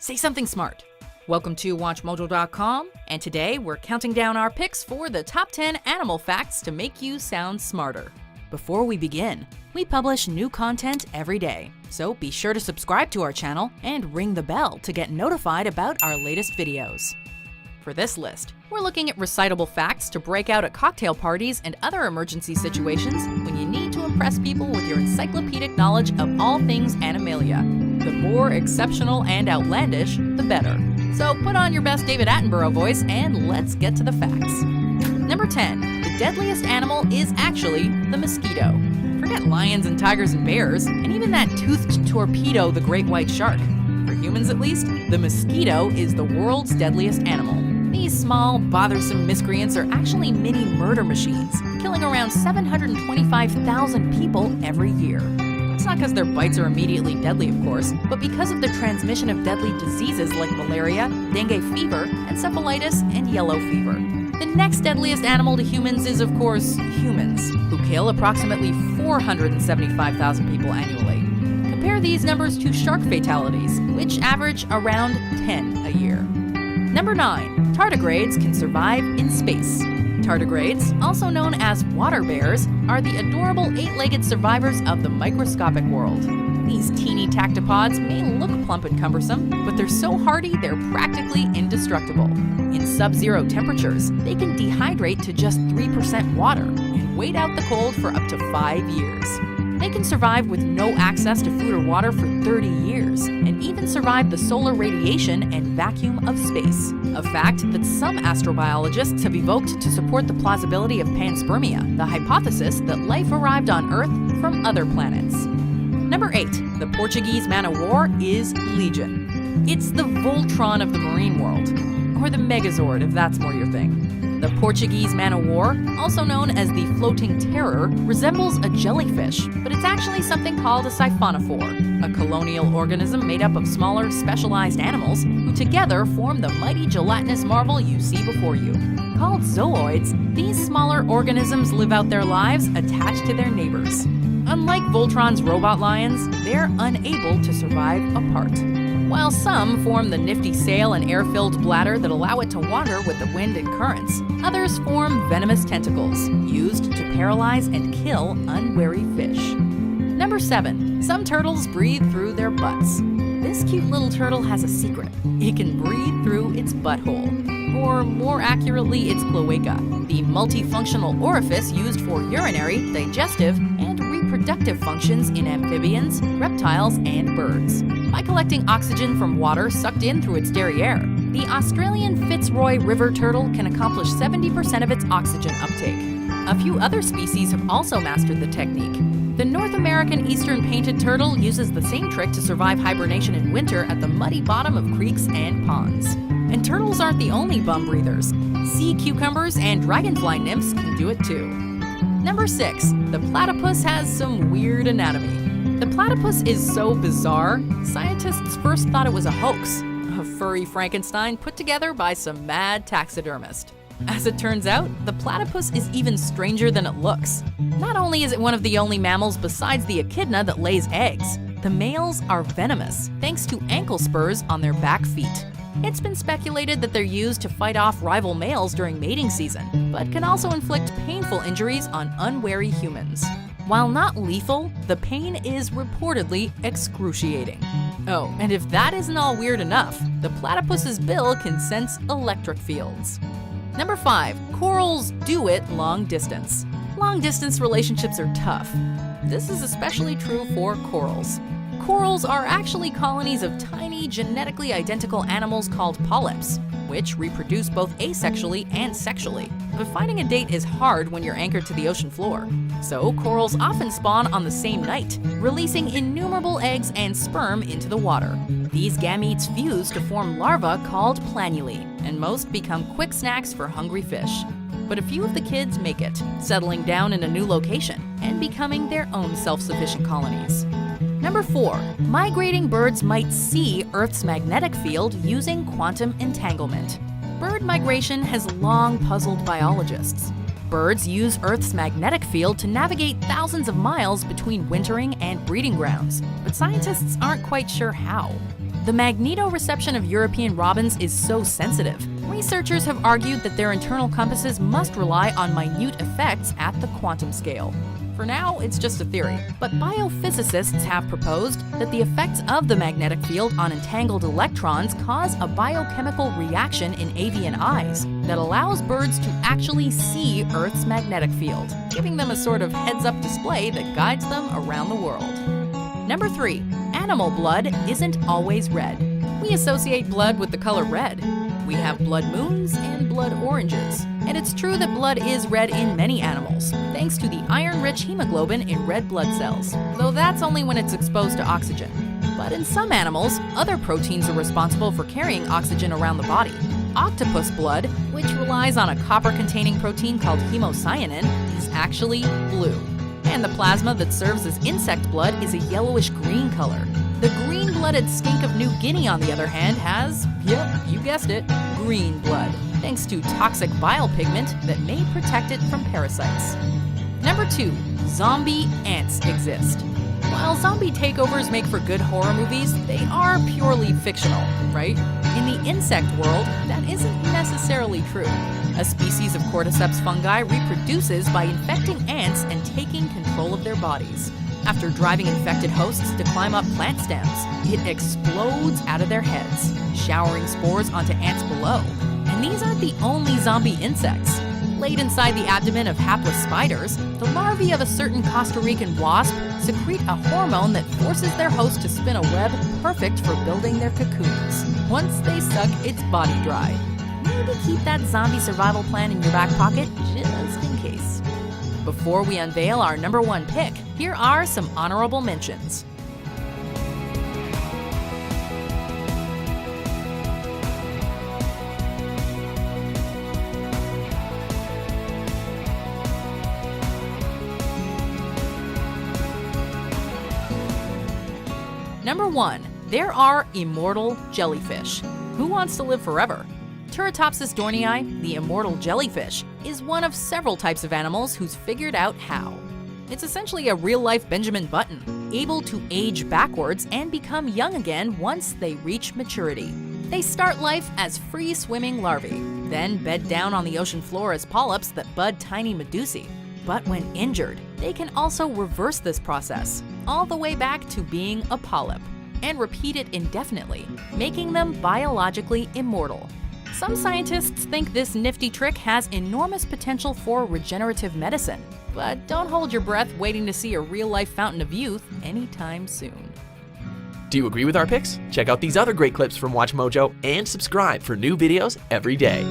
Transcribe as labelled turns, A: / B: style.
A: Say something smart. Welcome to WatchMojo.com, and today we're counting down our picks for the top 10 animal facts to make you sound smarter. Before we begin, we publish new content every day, so be sure to subscribe to our channel and ring the bell to get notified about our latest videos. For this list, we're looking at recitable facts to break out at cocktail parties and other emergency situations when you need to impress people with your encyclopedic knowledge of all things Animalia. The more exceptional and outlandish, the better. So put on your best David Attenborough voice and let's get to the facts. Number 10. The deadliest animal is actually the mosquito. Forget lions and tigers and bears, and even that toothed torpedo, the great white shark. For humans at least, the mosquito is the world's deadliest animal. These small, bothersome miscreants are actually mini murder machines, killing around 725,000 people every year. It's not because their bites are immediately deadly, of course, but because of the transmission of deadly diseases like malaria, dengue fever, encephalitis, and yellow fever. The next deadliest animal to humans is, of course, humans, who kill approximately 475,000 people annually. Compare these numbers to shark fatalities, which average around 10 a year. Number 9. Tardigrades can survive in space. Tardigrades, also known as water bears, are the adorable 8-legged survivors of the microscopic world. These teeny tactopods may look plump and cumbersome, but they're so hardy they're practically indestructible. In sub-zero temperatures, they can dehydrate to just 3% water and wait out the cold for up to 5 years. They can survive with no access to food or water for 30 years, and even survive the solar radiation and vacuum of space. A fact that some astrobiologists have evoked to support the plausibility of panspermia, the hypothesis that life arrived on Earth from other planets. Number 8. The Portuguese man-o-war is Legion. It's the Voltron of the marine world, or the Megazord if that's more your thing. The Portuguese man-o-war, also known as the floating terror, resembles a jellyfish, but it's actually something called a siphonophore, a colonial organism made up of smaller, specialized animals who together form the mighty gelatinous marvel you see before you. Called zooids, these smaller organisms live out their lives attached to their neighbors. Unlike Voltron's robot lions, they're unable to survive apart. While some form the nifty sail and air-filled bladder that allow it to wander with the wind and currents, others form venomous tentacles, used to paralyze and kill unwary fish. Number 7. Some turtles breathe through their butts. This cute little turtle has a secret. It can breathe through its butthole, or more accurately, its cloaca, the multifunctional orifice used for urinary, digestive, and reproductive functions in amphibians, reptiles, and birds. By collecting oxygen from water sucked in through its derriere, the Australian Fitzroy River turtle can accomplish 70% of its oxygen uptake. A few other species have also mastered the technique. The North American eastern painted turtle uses the same trick to survive hibernation in winter at the muddy bottom of creeks and ponds. And turtles aren't the only bum breathers. Sea cucumbers and dragonfly nymphs can do it too. Number 6. The platypus has some weird anatomy. The platypus is so bizarre, scientists first thought it was a hoax, a furry Frankenstein put together by some mad taxidermist. As it turns out, the platypus is even stranger than it looks. Not only is it one of the only mammals besides the echidna that lays eggs, the males are venomous thanks to ankle spurs on their back feet. It's been speculated that they're used to fight off rival males during mating season, but can also inflict painful injuries on unwary humans. While not lethal, the pain is reportedly excruciating. Oh, and if that isn't all weird enough, the platypus's bill can sense electric fields. Number 5. Corals do it long distance. Long-distance relationships are tough. This is especially true for corals. Corals are actually colonies of tiny, genetically identical animals called polyps, which reproduce both asexually and sexually. But finding a date is hard when you're anchored to the ocean floor. So corals often spawn on the same night, releasing innumerable eggs and sperm into the water. These gametes fuse to form larvae called planulae, and most become quick snacks for hungry fish. But a few of the kids make it, settling down in a new location and becoming their own self-sufficient colonies. Number 4. Migrating birds might see Earth's magnetic field using quantum entanglement. Bird migration has long puzzled biologists. Birds use Earth's magnetic field to navigate thousands of miles between wintering and breeding grounds, but scientists aren't quite sure how. The magnetoreception of European robins is so sensitive. Researchers have argued that their internal compasses must rely on minute effects at the quantum scale. For now, it's just a theory, but biophysicists have proposed that the effects of the magnetic field on entangled electrons cause a biochemical reaction in avian eyes that allows birds to actually see Earth's magnetic field, giving them a sort of heads-up display that guides them around the world. Number 3. Animal blood isn't always red. We associate blood with the color red. We have blood moons and blood oranges. And it's true that blood is red in many animals, thanks to the iron-rich hemoglobin in red blood cells, though that's only when it's exposed to oxygen. But in some animals, other proteins are responsible for carrying oxygen around the body. Octopus blood, which relies on a copper-containing protein called hemocyanin, is actually blue. And the plasma that serves as insect blood is a yellowish-green color. The green-blooded skink of New Guinea, on the other hand, has, yep, you guessed it, green blood, thanks to toxic bile pigment that may protect it from parasites. Number 2. Zombie ants exist. While zombie takeovers make for good horror movies, they are purely fictional, right? In the insect world, that isn't necessarily true. A species of cordyceps fungi reproduces by infecting ants and taking control of their bodies. After driving infected hosts to climb up plant stems, it explodes out of their heads, showering spores onto ants below. And these aren't the only zombie insects. Laid inside the abdomen of hapless spiders, the larvae of a certain Costa Rican wasp secrete a hormone that forces their host to spin a web perfect for building their cocoons. Once they suck its body dry. Maybe keep that zombie survival plan in your back pocket, just in case. Before we unveil our number 1 pick, here are some honorable mentions. Number 1. There are immortal jellyfish. Who wants to live forever? Turritopsis dornii, the immortal jellyfish, is one of several types of animals who's figured out how. It's essentially a real-life Benjamin Button, able to age backwards and become young again once they reach maturity. They start life as free-swimming larvae, then bed down on the ocean floor as polyps that bud tiny medusae. But when injured, they can also reverse this process, all the way back to being a polyp, and repeat it indefinitely, making them biologically immortal. Some scientists think this nifty trick has enormous potential for regenerative medicine, but don't hold your breath waiting to see a real-life fountain of youth anytime soon.
B: Do you agree with our picks? Check out these other great clips from Watch Mojo and subscribe for new videos every day.